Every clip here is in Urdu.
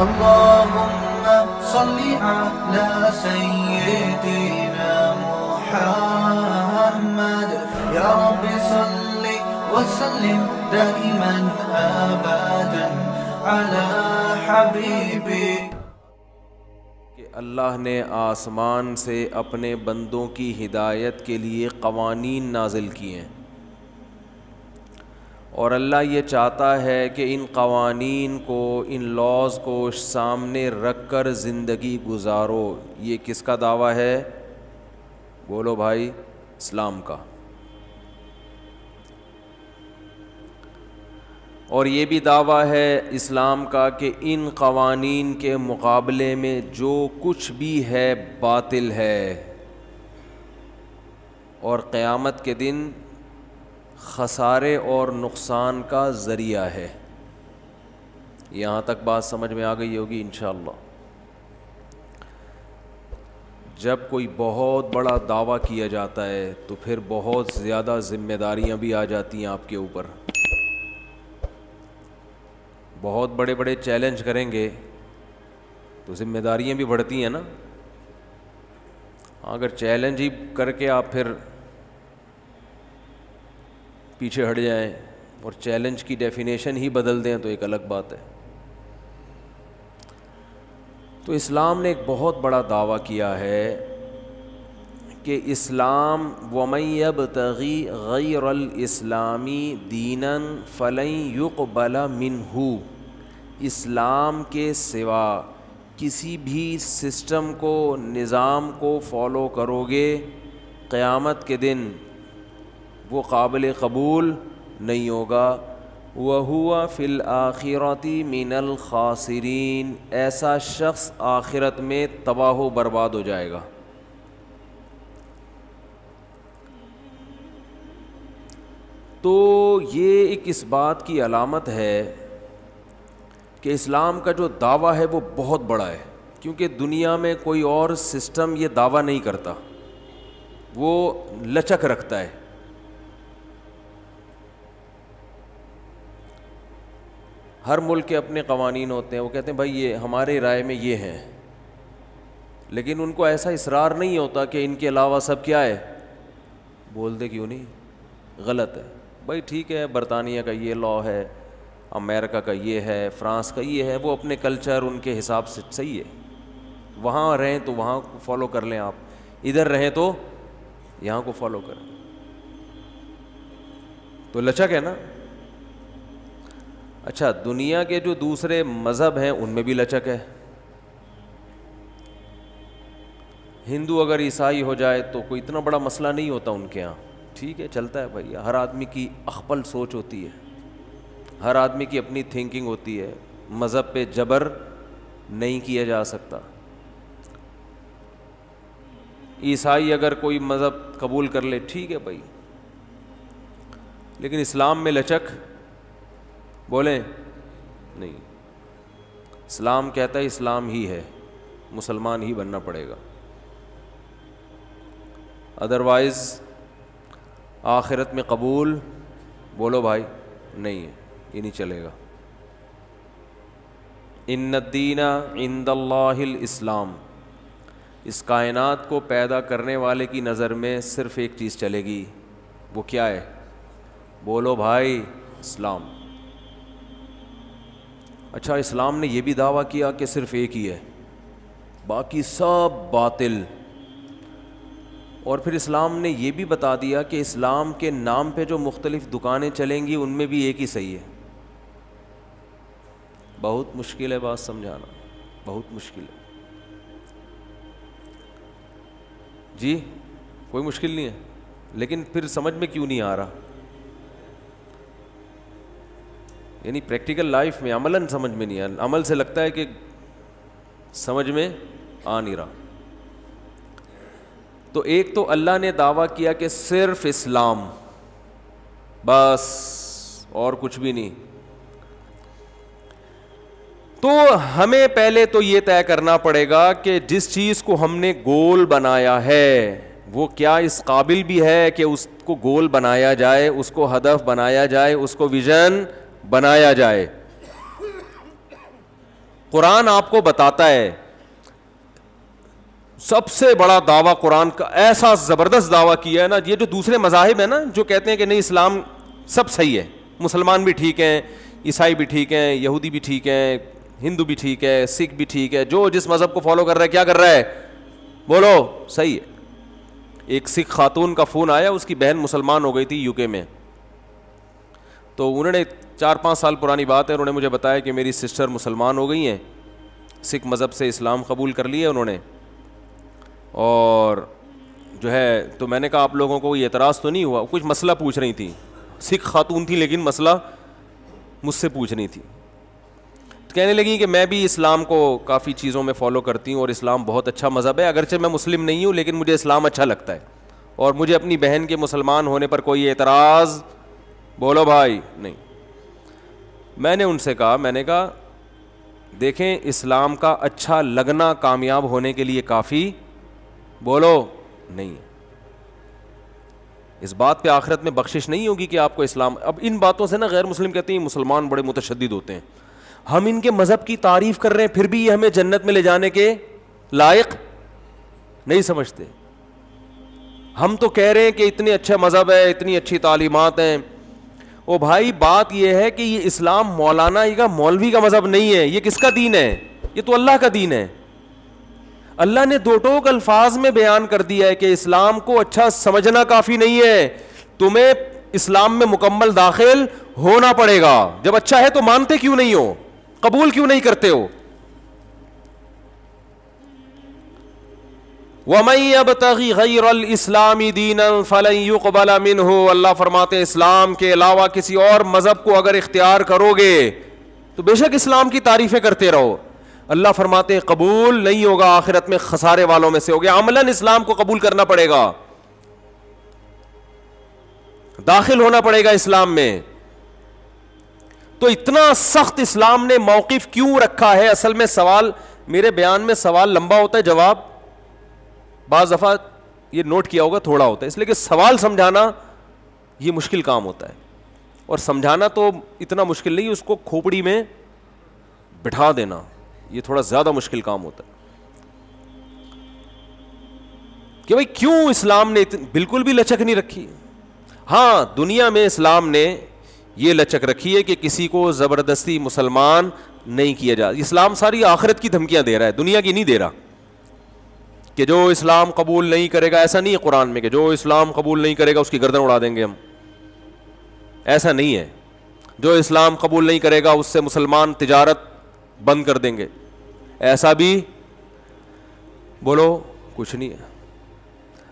اللهم صل على سيدنا محمد يا رب صل وسلم دائما ابدا على حبيبك. کہ اللہ نے آسمان سے اپنے بندوں کی ہدایت کے لیے قوانین نازل کیے ہیں، اور اللہ یہ چاہتا ہے کہ ان قوانین کو، ان لاز کو سامنے رکھ کر زندگی گزارو. یہ کس کا دعویٰ ہے؟ بولو بھائی، اسلام کا. اور یہ بھی دعویٰ ہے اسلام کا کہ ان قوانین کے مقابلے میں جو کچھ بھی ہے باطل ہے، اور قیامت کے دن خسارے اور نقصان کا ذریعہ ہے. یہاں تک بات سمجھ میں آ گئی ہوگی انشاءاللہ. جب کوئی بہت بڑا دعویٰ کیا جاتا ہے تو پھر بہت زیادہ ذمہ داریاں بھی آ جاتی ہیں آپ کے اوپر. بہت بڑے بڑے چیلنج کریں گے تو ذمہ داریاں بھی بڑھتی ہیں نا. اگر چیلنج ہی کر کے آپ پھر پیچھے ہٹ جائیں اور چیلنج کی ڈیفینیشن ہی بدل دیں تو ایک الگ بات ہے. تو اسلام نے ایک بہت بڑا دعویٰ کیا ہے کہ اسلام وَمَن يَبْتَغِي غَيْرَ الْإِسْلَامِ دِينًا فَلَن يُقْبَلَ مِنْهُ. اسلام کے سوا کسی بھی سسٹم کو، نظام کو فالو کرو گے، قیامت کے دن وہ قابل قبول نہیں ہوگا. وَهُوَ فِي الْآخِرَةِ مِنَ الْخَاسِرِينَ. ایسا شخص آخرت میں تباہ و برباد ہو جائے گا. تو یہ ایک اس بات کی علامت ہے کہ اسلام کا جو دعویٰ ہے وہ بہت بڑا ہے، کیونکہ دنیا میں کوئی اور سسٹم یہ دعویٰ نہیں کرتا، وہ لچک رکھتا ہے. ہر ملک کے اپنے قوانین ہوتے ہیں، وہ کہتے ہیں بھائی یہ ہمارے رائے میں یہ ہیں، لیکن ان کو ایسا اصرار نہیں ہوتا کہ ان کے علاوہ سب کیا ہے، بول دے کیوں نہیں، غلط ہے. بھائی ٹھیک ہے، برطانیہ کا یہ لا ہے، امریکہ کا یہ ہے، فرانس کا یہ ہے، وہ اپنے کلچر ان کے حساب سے صحیح ہے. وہاں رہیں تو وہاں کو فالو کر لیں، آپ ادھر رہیں تو یہاں کو فالو کریں. تو لچک ہے نا. اچھا، دنیا کے جو دوسرے مذہب ہیں ان میں بھی لچک ہے. ہندو اگر عیسائی ہو جائے تو کوئی اتنا بڑا مسئلہ نہیں ہوتا ان کے ہاں، ٹھیک ہے چلتا ہے بھائی. ہر آدمی کی اخپل سوچ ہوتی ہے، ہر آدمی کی اپنی تھنکنگ ہوتی ہے، مذہب پہ جبر نہیں کیا جا سکتا. عیسائی اگر کوئی مذہب قبول کر لے ٹھیک ہے بھائی، لیکن اسلام میں لچک بولیں نہیں. اسلام کہتا ہے اسلام ہی ہے، مسلمان ہی بننا پڑے گا، ادروائز آخرت میں قبول بولو بھائی نہیں ہے، یہ نہیں چلے گا. ان الدین عند اللہ الاسلام. اس کائنات کو پیدا کرنے والے کی نظر میں صرف ایک چیز چلے گی، وہ کیا ہے؟ بولو بھائی، اسلام. اچھا، اسلام نے یہ بھی دعویٰ کیا کہ صرف ایک ہی ہے، باقی سب باطل. اور پھر اسلام نے یہ بھی بتا دیا کہ اسلام کے نام پہ جو مختلف دکانیں چلیں گی ان میں بھی ایک ہی صحیح ہے. بہت مشکل ہے بات سمجھانا، بہت مشکل ہے. جی کوئی مشکل نہیں ہے، لیکن پھر سمجھ میں کیوں نہیں آ رہا؟ یعنی پریکٹیکل لائف میں عملاً سمجھ میں نہیں آ رہا، عمل سے لگتا ہے کہ سمجھ میں آ نہیں رہا. تو ایک تو اللہ نے دعویٰ کیا کہ صرف اسلام، بس اور کچھ بھی نہیں. تو ہمیں پہلے تو یہ طے کرنا پڑے گا کہ جس چیز کو ہم نے گول بنایا ہے وہ کیا اس قابل بھی ہے کہ اس کو گول بنایا جائے، اس کو ہدف بنایا جائے، اس کو ویژن بنایا جائے. قرآن آپ کو بتاتا ہے سب سے بڑا دعویٰ قرآن کا، ایسا زبردست دعویٰ کیا ہے نا. یہ جو دوسرے مذاہب ہیں نا جو کہتے ہیں کہ نہیں اسلام سب صحیح ہے، مسلمان بھی ٹھیک ہیں، عیسائی بھی ٹھیک ہیں، یہودی بھی ٹھیک ہیں، ہندو بھی ٹھیک ہے، سکھ بھی ٹھیک ہے، جو جس مذہب کو فالو کر رہا ہے کیا کر رہا ہے، بولو صحیح ہے. ایک سکھ خاتون کا فون آیا، اس کی بہن مسلمان ہو گئی تھی یو کے میں، تو انہوں نے 4-5 سال پرانی بات ہے، انہوں نے مجھے بتایا کہ میری سسٹر مسلمان ہو گئی ہیں، سکھ مذہب سے اسلام قبول کر لیا انہوں نے، اور جو ہے تو میں نے کہا آپ لوگوں کو یہ اعتراض تو نہیں ہوا؟ کچھ مسئلہ پوچھ رہی تھی، سکھ خاتون تھی لیکن مسئلہ مجھ سے پوچھ رہی تھی. کہنے لگی کہ میں بھی اسلام کو کافی چیزوں میں فالو کرتی ہوں اور اسلام بہت اچھا مذہب ہے، اگرچہ میں مسلم نہیں ہوں لیکن مجھے اسلام اچھا لگتا ہے اور مجھے اپنی بہن کے مسلمان ہونے پر کوئی اعتراض، بولو بھائی، نہیں. میں نے ان سے کہا، میں نے کہا دیکھیں اسلام کا اچھا لگنا کامیاب ہونے کے لیے کافی، بولو نہیں. اس بات پہ آخرت میں بخشش نہیں ہوگی کہ آپ کو اسلام. اب ان باتوں سے نا غیر مسلم کہتے ہیں مسلمان بڑے متشدد ہوتے ہیں. ہم ان کے مذہب کی تعریف کر رہے ہیں پھر بھی یہ ہمیں جنت میں لے جانے کے لائق نہیں سمجھتے. ہم تو کہہ رہے ہیں کہ اتنے اچھا مذہب ہے، اتنی اچھی تعلیمات ہیں. او بھائی بات یہ ہے کہ یہ اسلام مولانا کا مولوی کا مذہب نہیں ہے. یہ کس کا دین ہے؟ یہ تو اللہ کا دین ہے. اللہ نے دو ٹوک الفاظ میں بیان کر دیا ہے کہ اسلام کو اچھا سمجھنا کافی نہیں ہے، تمہیں اسلام میں مکمل داخل ہونا پڑے گا. جب اچھا ہے تو مانتے کیوں نہیں ہو، قبول کیوں نہیں کرتے ہو؟ وَمَن يَبْتَغِ غَيْرَ الْإِسْلَامِ دِينًا فَلَن يُقْبَلَ مِنْهُ. اللہ فرماتے ہیں اسلام کے علاوہ کسی اور مذہب کو اگر اختیار کرو گے تو بے شک اسلام کی تعریفیں کرتے رہو، اللہ فرماتے ہیں قبول نہیں ہوگا، آخرت میں خسارے والوں میں سے ہو گیا. عملاً اسلام کو قبول کرنا پڑے گا، داخل ہونا پڑے گا اسلام میں. تو اتنا سخت اسلام نے موقف کیوں رکھا ہے؟ اصل میں سوال، میرے بیان میں سوال لمبا ہوتا ہے، جواب بعض دفعہ یہ نوٹ کیا ہوگا تھوڑا ہوتا ہے، اس لیے کہ سوال سمجھانا یہ مشکل کام ہوتا ہے، اور سمجھانا تو اتنا مشکل نہیں، اس کو کھوپڑی میں بٹھا دینا یہ تھوڑا زیادہ مشکل کام ہوتا ہے. کہ بھئی کیوں اسلام نے بالکل بھی لچک نہیں رکھی. ہاں دنیا میں اسلام نے یہ لچک رکھی ہے کہ کسی کو زبردستی مسلمان نہیں کیا جا. اسلام ساری آخرت کی دھمکیاں دے رہا ہے، دنیا کی نہیں دے رہا. کہ جو اسلام قبول نہیں کرے گا، ایسا نہیں ہے قرآن میں کہ جو اسلام قبول نہیں کرے گا اس کی گردن اڑا دیں گے ہم، ایسا نہیں ہے. جو اسلام قبول نہیں کرے گا اس سے مسلمان تجارت بند کر دیں گے، ایسا بھی بولو کچھ نہیں ہے.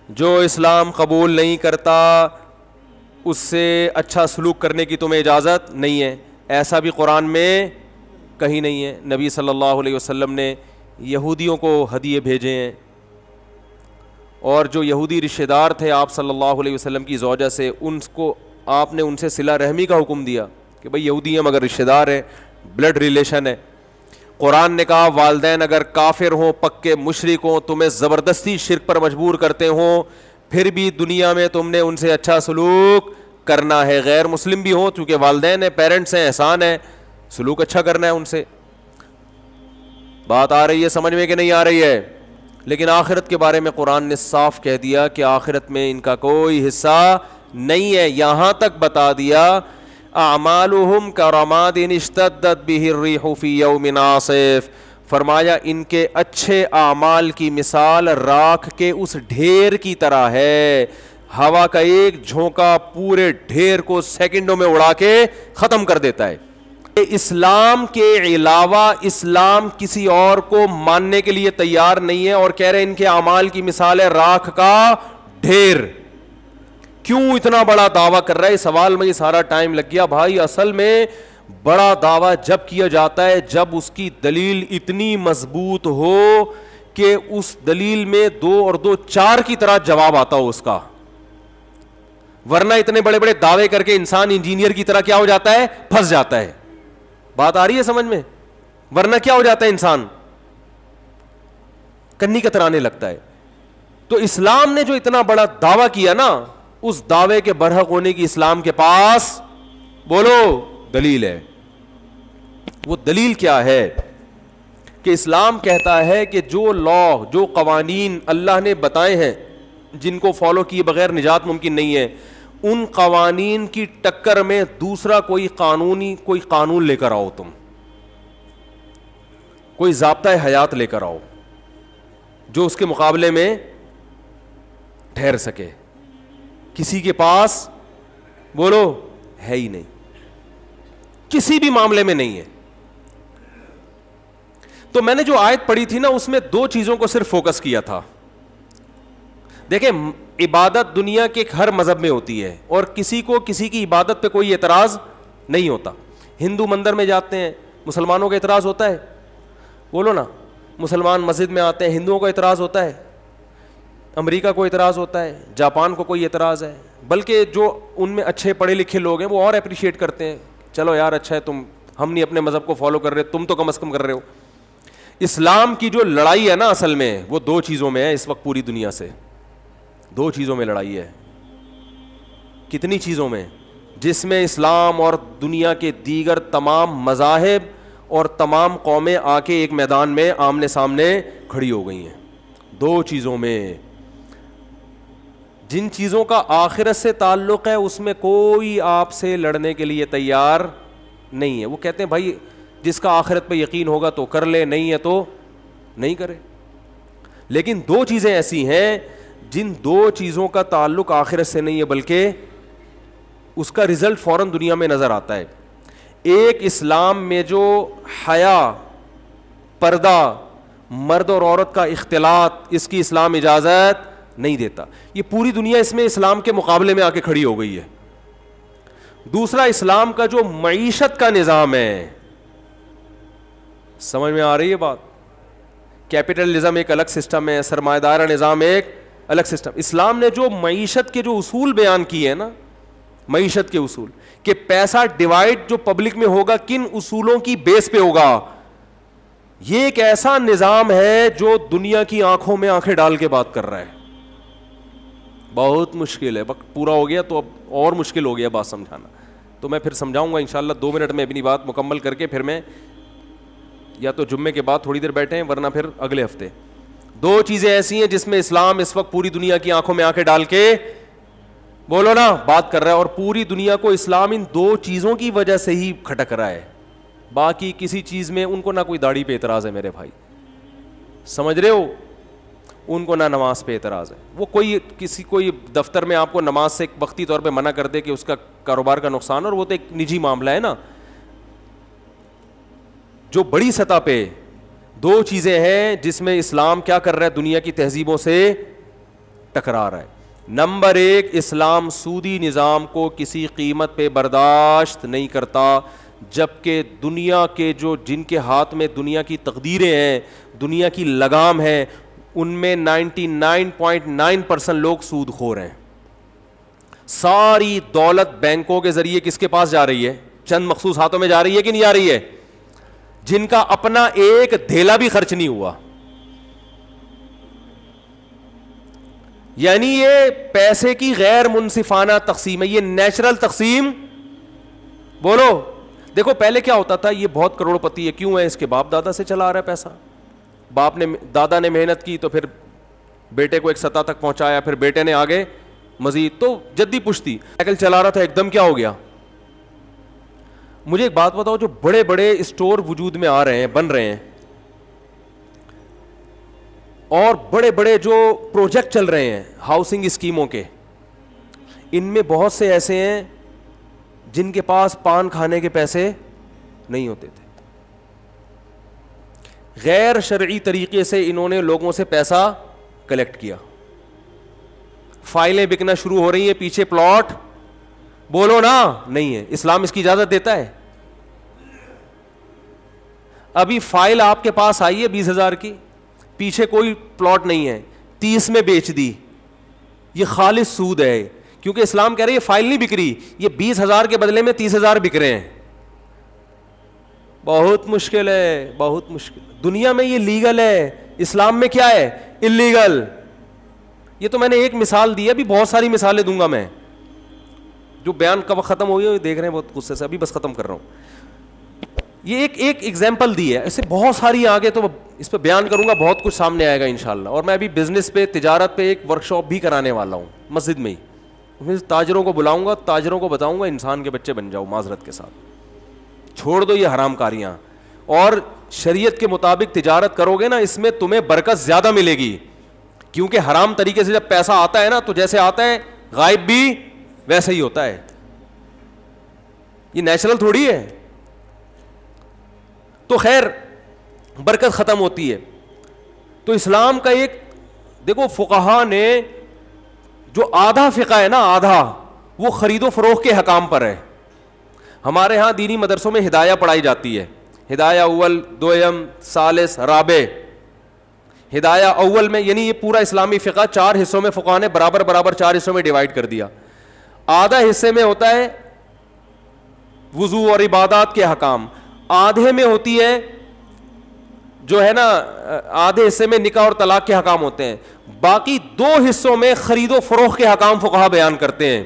جو اسلام قبول نہیں کرتا اس سے اچھا سلوک کرنے کی تمہیں اجازت نہیں ہے، ایسا بھی قرآن میں کہیں نہیں ہے. نبی صلی اللہ علیہ وسلم نے یہودیوں کو ہدیے بھیجے ہیں، اور جو یہودی رشتہ دار تھے آپ صلی اللہ علیہ وسلم کی زوجہ سے، ان کو آپ نے ان سے صلہ رحمی کا حکم دیا کہ بھئی یہودی ہیں مگر رشتہ دار ہیں، بلڈ ریلیشن ہے. قرآن نے کہا والدین اگر کافر ہوں، پکے مشرک ہوں، تمہیں زبردستی شرک پر مجبور کرتے ہوں، پھر بھی دنیا میں تم نے ان سے اچھا سلوک کرنا ہے. غیر مسلم بھی ہوں چونکہ والدین ہیں، پیرنٹس ہیں، احسان ہے، سلوک اچھا کرنا ہے ان سے. بات آ رہی ہے سمجھ میں کہ نہیں آ رہی ہے؟ لیکن آخرت کے بارے میں قرآن نے صاف کہہ دیا کہ آخرت میں ان کا کوئی حصہ نہیں ہے. یہاں تک بتا دیا اعمالہم کرماد اشتدت بہ الریح فی یوم عاصف، فرمایا ان کے اچھے اعمال کی مثال راکھ کے اس ڈھیر کی طرح ہے. ہوا کا ایک جھونکا پورے ڈھیر کو سیکنڈوں میں اڑا کے ختم کر دیتا ہے. اسلام کے علاوہ اسلام کسی اور کو ماننے کے لیے تیار نہیں ہے، اور کہہ رہے ان کے اعمال کی مثال ہے راکھ کا ڈھیر. کیوں اتنا بڑا دعویٰ کر رہا ہے؟ سوال میں یہ سارا ٹائم لگ گیا. بھائی اصل میں بڑا دعویٰ جب کیا جاتا ہے جب اس کی دلیل اتنی مضبوط ہو کہ اس دلیل میں 2 اور 2 4 کی طرح جواب آتا ہو اس کا. ورنہ اتنے بڑے بڑے دعوے کر کے انسان انجینئر کی طرح کیا ہو جاتا ہے؟ پھنس جاتا ہے. بات آ رہی ہے سمجھ میں؟ ورنہ کیا ہو جاتا ہے انسان؟ کنی کترانے لگتا ہے. تو اسلام نے جو اتنا بڑا دعویٰ کیا نا، اس دعوے کے برحق ہونے کی اسلام کے پاس بولو دلیل ہے. وہ دلیل کیا ہے؟ کہ اسلام کہتا ہے کہ جو لا، جو قوانین اللہ نے بتائے ہیں جن کو فالو کیے بغیر نجات ممکن نہیں ہے، ان قوانین کی ٹکر میں دوسرا کوئی قانون لے کر آؤ، تم کوئی ضابطۂ حیات لے کر آؤ جو اس کے مقابلے میں ٹھہر سکے. کسی کے پاس بولو ہے ہی نہیں، کسی بھی معاملے میں نہیں ہے. تو میں نے جو آیت پڑھی تھی نا اس میں دو چیزوں کو صرف فوکس کیا تھا. دیکھیں عبادت دنیا کے ہر مذہب میں ہوتی ہے اور کسی کو کسی کی عبادت پہ کوئی اعتراض نہیں ہوتا. ہندو مندر میں جاتے ہیں، مسلمانوں کا اعتراض ہوتا ہے؟ بولو نا. مسلمان مسجد میں آتے ہیں، ہندوؤں کو اعتراض ہوتا ہے، امریکہ کو اعتراض ہوتا ہے، جاپان کو کوئی اعتراض ہے. بلکہ جو ان میں اچھے پڑھے لکھے لوگ ہیں وہ اور اپریشیٹ کرتے ہیں، چلو یار اچھا ہے، ہم نہیں اپنے مذہب کو فالو کر رہے، تم تو کم از کم کر رہے ہو. اسلام کی جو لڑائی ہے نا اصل میں وہ دو چیزوں میں ہے اس وقت پوری دنیا سے. دو چیزوں میں لڑائی ہے. کتنی چیزوں میں؟ جس میں اسلام اور دنیا کے دیگر تمام مذاہب اور تمام قومیں آ کے ایک میدان میں آمنے سامنے کھڑی ہو گئی ہیں. دو چیزوں میں. جن چیزوں کا آخرت سے تعلق ہے اس میں کوئی آپ سے لڑنے کے لیے تیار نہیں ہے. وہ کہتے ہیں بھائی جس کا آخرت پہ یقین ہوگا تو کر لے، نہیں ہے تو نہیں کرے. لیکن دو چیزیں ایسی ہیں جن دو چیزوں کا تعلق آخرت سے نہیں ہے بلکہ اس کا رزلٹ فوراً دنیا میں نظر آتا ہے. ایک اسلام میں جو حیا، پردہ، مرد اور عورت کا اختلاط، اس کی اسلام اجازت نہیں دیتا. یہ پوری دنیا اس میں اسلام کے مقابلے میں آ کے کھڑی ہو گئی ہے. دوسرا اسلام کا جو معیشت کا نظام ہے، سمجھ میں آ رہی ہے بات؟ کیپٹلزم ایک الگ سسٹم ہے، سرمایہ دارہ نظام ایک الگ سسٹم. اسلام نے جو معیشت کے جو اصول بیان کیے ہیں نا، معیشت کے اصول کہ پیسہ ڈیوائڈ جو پبلک میں ہوگا کن اصولوں کی بیس پہ ہوگا، یہ ایک ایسا نظام ہے جو دنیا کی آنکھوں میں آنکھیں ڈال کے بات کر رہا ہے. بہت مشکل ہے. وقت پورا ہو گیا تو اب اور مشکل ہو گیا بات سمجھانا، تو میں پھر سمجھاؤں گا انشاءاللہ 2 منٹ میں اپنی بات مکمل کر کے پھر میں یا تو جمعے کے بعد تھوڑی دیر بیٹھے ہیں ورنہ پھر اگلے ہفتے. دو چیزیں ایسی ہیں جس میں اسلام اس وقت پوری دنیا کی آنکھوں میں آنکھیں ڈال کے بولو نا بات کر رہا ہے، اور پوری دنیا کو اسلام ان دو چیزوں کی وجہ سے ہی کھٹک رہا ہے. باقی کسی چیز میں ان کو نہ کوئی داڑھی پہ اعتراض ہے میرے بھائی، سمجھ رہے ہو؟ ان کو نہ نماز پہ اعتراض ہے. وہ کوئی دفتر میں آپ کو نماز سے ایک وقتی طور پہ منع کر دے کہ اس کا کاروبار کا نقصان، اور وہ تو ایک نجی معاملہ ہے نا. جو بڑی سطح پہ دو چیزیں ہیں جس میں اسلام کیا کر رہا ہے، دنیا کی تہذیبوں سے ٹکرا رہا ہے. نمبر 1، اسلام سودی نظام کو کسی قیمت پہ برداشت نہیں کرتا، جبکہ دنیا کے جن کے ہاتھ میں دنیا کی تقدیریں ہیں، دنیا کی لگام ہے، ان میں 99.9% لوگ سود خور ہیں. ساری دولت بینکوں کے ذریعے کس کے پاس جا رہی ہے؟ چند مخصوص ہاتھوں میں جا رہی ہے کہ نہیں جا رہی ہے؟ جن کا اپنا ایک دھیلا بھی خرچ نہیں ہوا. یعنی یہ پیسے کی غیر منصفانہ تقسیم ہے، یہ نیچرل تقسیم. بولو دیکھو پہلے کیا ہوتا تھا، یہ بہت کروڑ پتی ہے، کیوں ہے؟ اس کے باپ دادا سے چلا آ رہا ہے پیسہ. دادا نے محنت کی تو پھر بیٹے کو ایک سطح تک پہنچایا، پھر بیٹے نے آگے مزید، تو جدی پشتی. سائیکل چلا رہا تھا، ایک دم کیا ہو گیا. مجھے ایک بات بتاؤ، جو بڑے بڑے اسٹور وجود میں آ رہے ہیں، بن رہے ہیں، اور بڑے بڑے جو پروجیکٹ چل رہے ہیں ہاؤسنگ اسکیموں کے، ان میں بہت سے ایسے ہیں جن کے پاس پان کھانے کے پیسے نہیں ہوتے تھے. غیر شرعی طریقے سے انہوں نے لوگوں سے پیسہ کلیکٹ کیا، فائلیں بکنا شروع ہو رہی ہیں، پیچھے پلاٹ بولو نا نہیں ہے. اسلام اس کی اجازت دیتا ہے؟ ابھی فائل آپ کے پاس آئی ہے 20,000 کی، پیچھے کوئی پلاٹ نہیں ہے، 30 میں بیچ دی، یہ خالص سود ہے. کیونکہ اسلام کہہ رہے یہ فائل نہیں بک رہی، یہ 20,000 کے بدلے میں 30,000 بک رہے ہیں. بہت مشکل ہے، بہت مشکل. دنیا میں یہ لیگل ہے، اسلام میں کیا ہے؟ اللیگل. یہ تو میں نے ایک مثال دی ہے، ابھی بہت ساری مثالیں دوں گا میں. جو بیان کب ختم ہوئی ہے دیکھ رہے ہیں بہت غصے سے، ابھی بس ختم کر رہا ہوں. یہ ایک ایگزامپل دی ہے, ایسے بہت ساری آگے تو اس پہ بیان کروں گا, بہت کچھ سامنے آئے گا انشاءاللہ. اور میں ابھی بزنس پہ, تجارت پہ ایک ورک شاپ بھی کرانے والا ہوں مسجد میں ہی. تاجروں کو بلاؤں گا, تاجروں کو بتاؤں گا انسان کے بچے بن جاؤ معذرت کے ساتھ, چھوڑ دو یہ حرام کاریاں, اور شریعت کے مطابق تجارت کرو گے نا, اس میں تمہیں برکت زیادہ ملے گی. کیونکہ حرام طریقے سے جب پیسہ آتا ہے نا تو جیسے آتا ہے غائب بھی ویسے ہی ہوتا ہے, یہ نیچرل تھوڑی ہے. تو خیر برکت ختم ہوتی ہے. تو اسلام کا ایک دیکھو, فقہا نے جو آدھا فقہ ہے نا, آدھا وہ خرید و فروخت کے حکام پر ہے. ہمارے ہاں دینی مدرسوں میں ہدایہ پڑھائی جاتی ہے, ہدایہ اول, دویم, ثالث, رابع. ہدایہ اول میں یعنی یہ پورا اسلامی فقہ 4 حصوں میں فقہا نے برابر برابر 4 حصوں میں ڈیوائڈ کر دیا. آدھا حصے میں ہوتا ہے وضو اور عبادات کے حکام, آدھے میں ہوتی ہے جو ہے نا, آدھے حصے میں نکاح اور طلاق کے حکام ہوتے ہیں. باقی 2 حصوں میں خرید و فروخت کے حکام فقہا بیان کرتے ہیں,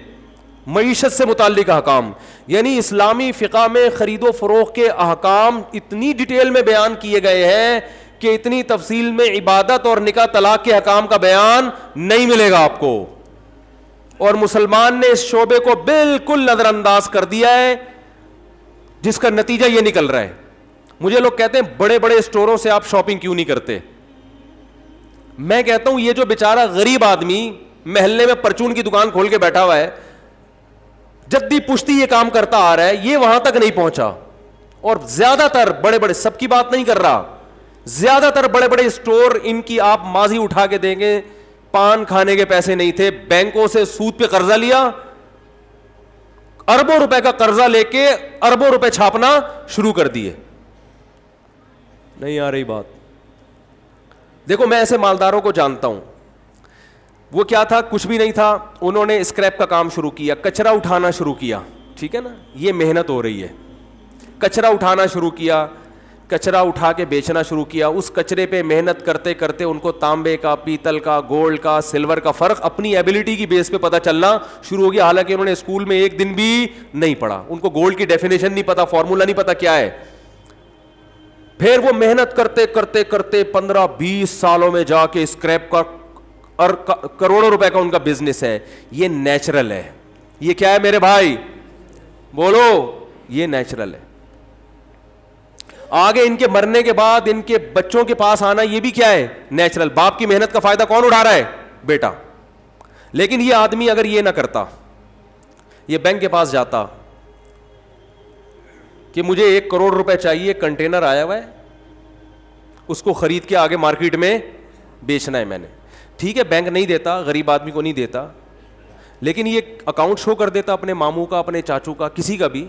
معیشت سے متعلق احکام. یعنی اسلامی فقہ میں خرید و فروخت کے احکام اتنی ڈیٹیل میں بیان کیے گئے ہیں کہ اتنی تفصیل میں عبادت اور نکاح طلاق کے حکام کا بیان نہیں ملے گا آپ کو. اور مسلمان نے اس شعبے کو بالکل نظر انداز کر دیا ہے, جس کا نتیجہ یہ نکل رہا ہے. مجھے لوگ کہتے ہیں بڑے بڑے اسٹوروں سے آپ شاپنگ کیوں نہیں کرتے. میں کہتا ہوں یہ جو بیچارہ غریب آدمی محلے میں پرچون کی دکان کھول کے بیٹھا ہوا ہے, جدی پشتی یہ کام کرتا آ رہا ہے, یہ وہاں تک نہیں پہنچا. اور زیادہ تر بڑے بڑے, سب کی بات نہیں کر رہا, زیادہ تر بڑے بڑے اسٹور, ان کی آپ ماضی اٹھا کے دیں گے, پان کھانے کے پیسے نہیں تھے, بینکوں سے سود پہ قرضہ لیا, اربوں روپے کا قرضہ لے کے اربوں روپے چھاپنا شروع کر دیے. نہیں آ رہی بات. دیکھو میں ایسے مالداروں کو جانتا ہوں, وہ کیا تھا, کچھ بھی نہیں تھا, انہوں نے اسکریپ کا کام شروع کیا, کچرا اٹھانا شروع کیا. ٹھیک ہے نا, یہ محنت ہو رہی ہے. کچرا اٹھانا شروع کیا, کچرا اٹھا کے بیچنا شروع کیا. اس کچرے پہ محنت کرتے کرتے ان کو تانبے کا, پیتل کا, گولڈ کا, سلور کا فرق اپنی ایبلٹی کی بیس پہ پتہ چلنا شروع ہو گیا. حالانکہ انہوں نے اسکول میں ایک دن بھی نہیں پڑھا, ان کو گولڈ کی ڈیفینیشن نہیں پتا, فارمولا نہیں پتا کیا ہے. پھر وہ محنت کرتے کرتے کرتے 15-20 سالوں میں جا کے اسکریپ کا اور کروڑوں روپے کا ان کا بزنس ہے. یہ نیچرل ہے. یہ کیا ہے میرے بھائی, بولو, یہ نیچرل ہے. آگے ان کے مرنے کے بعد ان کے بچوں کے پاس آنا, یہ بھی کیا ہے, نیچرل. باپ کی محنت کا فائدہ کون اٹھا رہا ہے, بیٹا. لیکن یہ آدمی اگر یہ نہ کرتا, یہ بینک کے پاس جاتا کہ مجھے 1 کروڑ روپے چاہیے, کنٹینر آیا ہوا ہے, اس کو خرید کے آگے مارکیٹ میں بیچنا ہے میں نے. ٹھیک ہے, بینک نہیں دیتا, غریب آدمی کو نہیں دیتا, لیکن یہ اکاؤنٹ شو کر دیتا اپنے ماموں کا, اپنے چاچو کا, کسی کا بھی,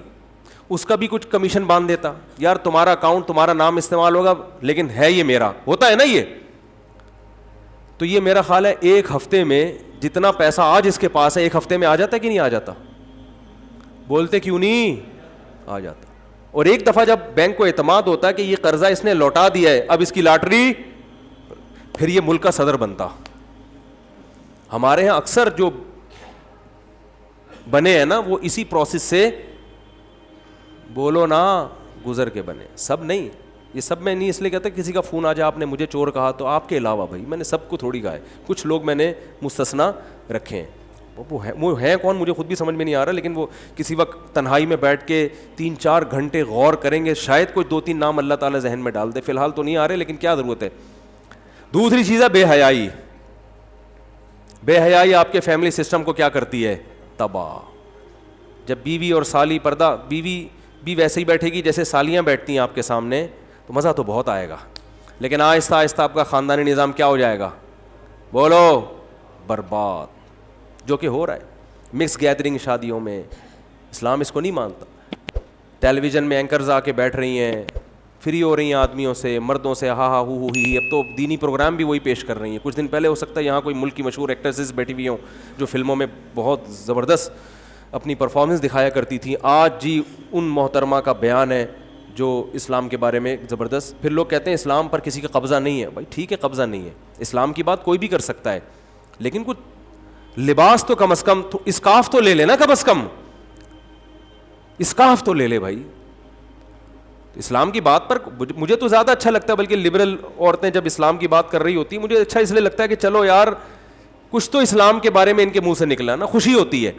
اس کا بھی کچھ کمیشن باندھ دیتا. یار تمہارا اکاؤنٹ, تمہارا نام استعمال ہوگا, لیکن ہے یہ میرا, ہوتا ہے نا یہ. تو یہ میرا خیال ہے 1 ہفتے میں جتنا پیسہ آج اس کے پاس ہے, 1 ہفتے میں آ جاتا ہے کہ نہیں آ جاتا, بولتے کیوں نہیں آ جاتا. اور ایک دفعہ جب بینک کو اعتماد ہوتا ہے کہ یہ قرضہ اس نے لوٹا دیا ہے, اب اس کی لاٹری, پھر یہ ملک کا صدر بنتا. ہمارے ہاں اکثر جو بنے ہیں نا وہ اسی پروسیس سے, بولو نا, گزر کے بنے. سب نہیں, یہ سب میں نہیں اس لیے کہتا کسی کا فون آ جائے آپ نے مجھے چور کہا تو آپ کے علاوہ بھائی میں نے سب کو تھوڑی کہا ہے, کچھ لوگ میں نے مستثنا رکھے ہیں. وہ ہیں کون مجھے خود بھی سمجھ میں نہیں آ رہا, لیکن وہ کسی وقت تنہائی میں بیٹھ کے 3-4 گھنٹے غور کریں گے, شاید کوئی 2-3 نام اللہ تعالیٰ ذہن میں ڈال دے. فی الحال تو نہیں آ رہے, لیکن کیا ضرورت ہے. دوسری چیز ہے بے حیائی. بے حیائی آپ کے فیملی سسٹم کو کیا کرتی ہے, تباہ. جب بیوی اور سالی پردہ, بیوی بھی ویسے ہی بیٹھے گی جیسے سالیاں بیٹھتی ہیں آپ کے سامنے, تو مزہ تو بہت آئے گا, لیکن آہستہ آہستہ آپ کا خاندانی نظام کیا ہو جائے گا, بولو, برباد. جو کہ ہو رہا ہے مکس گیدرنگ شادیوں میں. اسلام اس کو نہیں مانتا. ٹیلی ویژن میں اینکرز آ کے بیٹھ رہی ہیں, فری ہو رہی ہیں آدمیوں سے, مردوں سے, ہا ہا ہو ہی. اب تو دینی پروگرام بھی وہی پیش کر رہی ہیں. کچھ دن پہلے ہو سکتا ہے یہاں کوئی ملک کی مشہور ایکٹریسز بیٹھی ہوئی ہوں جو فلموں میں بہت زبردست اپنی پرفارمنس دکھایا کرتی تھی. آج جی ان محترمہ کا بیان ہے جو اسلام کے بارے میں زبردست. پھر لوگ کہتے ہیں اسلام پر کسی کا قبضہ نہیں ہے. بھائی ٹھیک ہے, قبضہ نہیں ہے, اسلام کی بات کوئی بھی کر سکتا ہے, لیکن کچھ لباس تو کم از کم, اسکارف تو لے لینا, کم از کم اسکارف تو لے لے بھائی. اسلام کی بات پر مجھے تو زیادہ اچھا لگتا ہے, بلکہ لبرل عورتیں جب اسلام کی بات کر رہی ہوتی ہیں مجھے اچھا اس لیے لگتا ہے کہ چلو یار کچھ تو اسلام کے بارے میں ان کے منہ سے نکلا نا, خوشی ہوتی ہے.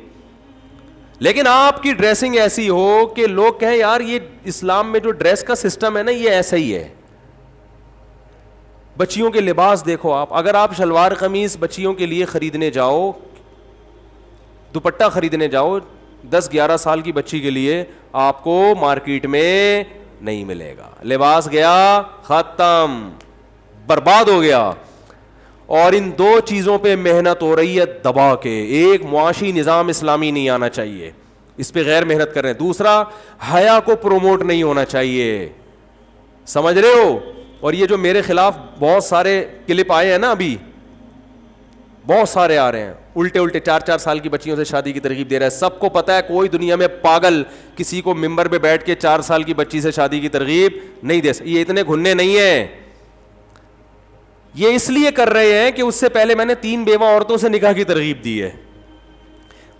لیکن آپ کی ڈریسنگ ایسی ہو کہ لوگ کہیں یار یہ اسلام میں جو ڈریس کا سسٹم ہے نا یہ ایسا ہی ہے. بچیوں کے لباس دیکھو آپ, اگر آپ شلوار قمیص بچیوں کے لیے خریدنے جاؤ, دوپٹہ خریدنے جاؤ 10-11 سال کی بچی کے لیے, آپ کو مارکیٹ میں نہیں ملے گا. لباس گیا, ختم, برباد ہو گیا. اور ان دو چیزوں پہ محنت ہو رہی ہے دبا کے. ایک معاشی نظام اسلامی نہیں آنا چاہیے, اس پہ غیر محنت کر رہے ہیں. دوسرا حیا کو پروموٹ نہیں ہونا چاہیے, سمجھ رہے ہو. اور یہ جو میرے خلاف بہت سارے کلپ آئے ہیں نا, ابھی بہت سارے آ رہے ہیں, الٹے 4-4 سال کی بچیوں سے شادی کی ترغیب دے رہا ہے. سب کو پتا ہے کوئی دنیا میں پاگل کسی کو ممبر پہ بیٹھ کے 4 سال کی بچی سے شادی کی ترغیب نہیں دے سکتا. یہ اتنے گھننے نہیں ہیں. یہ اس لیے کر رہے ہیں کہ اس سے پہلے میں نے 3 بیوہ عورتوں سے نکاح کی ترغیب دی ہے.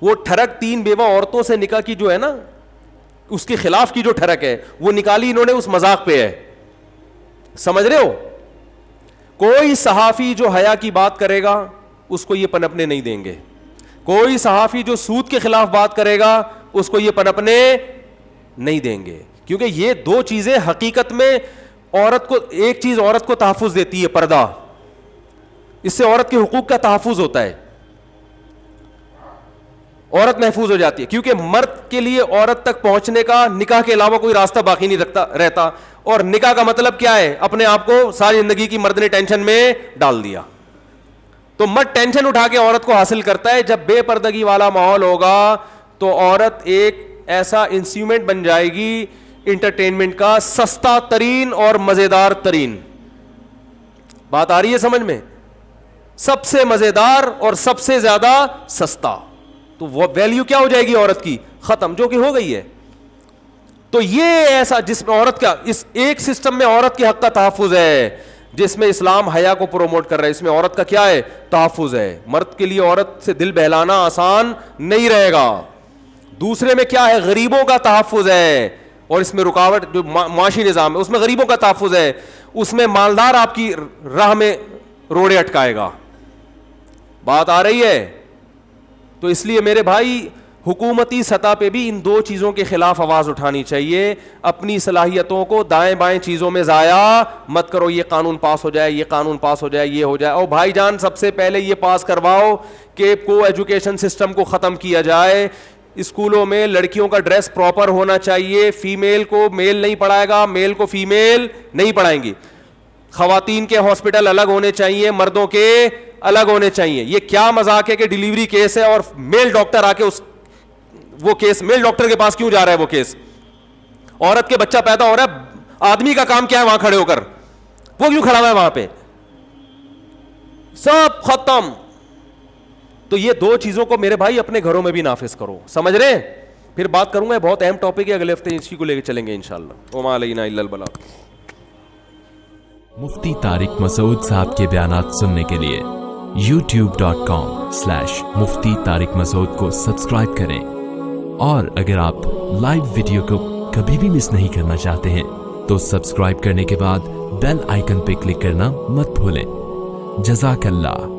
وہ ٹھڑک 3 بیوہ عورتوں سے نکاح کی جو ہے نا, اس کے خلاف کی جو ٹھڑک ہے وہ نکالی انہوں نے اس مذاق پہ ہے, سمجھ رہے ہو. کوئی صحافی جو حیا کی بات کرے گا اس کو یہ پنپنے نہیں دیں گے. کوئی صحافی جو سود کے خلاف بات کرے گا اس کو یہ پنپنے نہیں دیں گے, کیونکہ یہ دو چیزیں حقیقت میں عورت کو, ایک چیز عورت کو تحفظ دیتی ہے پردہ, اس سے عورت کے حقوق کا تحفظ ہوتا ہے, عورت محفوظ ہو جاتی ہے. کیونکہ مرد کے لیے عورت تک پہنچنے کا نکاح کے علاوہ کوئی راستہ باقی نہیں رہتا. اور نکاح کا مطلب کیا ہے, اپنے آپ کو ساری زندگی کی مرد نے ٹینشن میں ڈال دیا. تو مرد ٹینشن اٹھا کے عورت کو حاصل کرتا ہے. جب بے پردگی والا ماحول ہوگا تو عورت ایک ایسا انسٹرومنٹ بن جائے گی انٹرٹینمنٹ کا, سستا ترین اور مزیدار ترین. بات آ رہی ہے سمجھ میں؟ سب سے مزیدار اور سب سے زیادہ سستا. تو وہ ویلیو کیا ہو جائے گی عورت کی, ختم, جو کہ ہو گئی ہے. تو یہ ایسا جس میں عورت کا, اس ایک سسٹم میں عورت کے حق کا تحفظ ہے جس میں اسلام حیا کو پروموٹ کر رہا ہے, اس میں عورت کا کیا ہے, تحفظ ہے. مرد کے لیے عورت سے دل بہلانا آسان نہیں رہے گا. دوسرے میں کیا ہے, غریبوں کا تحفظ ہے, اور اس میں رکاوٹ جو معاشی نظام ہے اس میں غریبوں کا تحفظ ہے. اس میں مالدار آپ کی راہ میں روڑے اٹکائے گا. بات آ رہی ہے؟ تو اس لیے میرے بھائی حکومتی سطح پہ بھی ان دو چیزوں کے خلاف آواز اٹھانی چاہیے. اپنی صلاحیتوں کو دائیں بائیں چیزوں میں ضائع مت کرو. یہ قانون پاس ہو جائے, یہ قانون پاس ہو جائے, یہ ہو جائے. اور بھائی جان سب سے پہلے یہ پاس کرواؤ کہ کو ایجوکیشن سسٹم کو ختم کیا جائے. اسکولوں میں لڑکیوں کا ڈریس پراپر ہونا چاہیے. فیمیل کو میل نہیں پڑھائے گا, میل کو فیمیل نہیں پڑھائیں گی. خواتین کے ہاسپٹل الگ ہونے چاہیے, مردوں کے الگ ہونے چاہیے. یہ کیا مذاق ہے کہ ڈیلیوری کیس ہے اور میل ڈاکٹر آ کے اس وہ کیس, میل ڈاکٹر کے پاس کیوں جا رہا ہے وہ کیس؟ عورت کے بچہ پیدا ہو رہا ہے, آدمی کا کام کیا ہے وہاں کھڑے ہو کر, وہ کیوں کھڑا ہوا ہے وہاں پہ؟ سب ختم. تو یہ دو چیزوں کو میرے بھائی اپنے گھروں میں بھی نافذ کرو, سمجھ رہے ہیں؟ پھر بات کروں گا, بہت اہم ٹاپک ہے, اگلے ہفتے اسی کو لے کے چلیں گے انشاءاللہ. وما علینا الا البلاغ. مفتی طارق مسعود صاحب کے بیانات سننے کے لیے youtube.com/مفتی طارق مسعود کو سبسکرائب کریں. اور اگر آپ لائیو ویڈیو کو کبھی بھی مس نہیں کرنا چاہتے ہیں تو سبسکرائب کرنے کے بعد بیل آئیکن پہ کلک کرنا مت بھولیں. جزاک اللہ.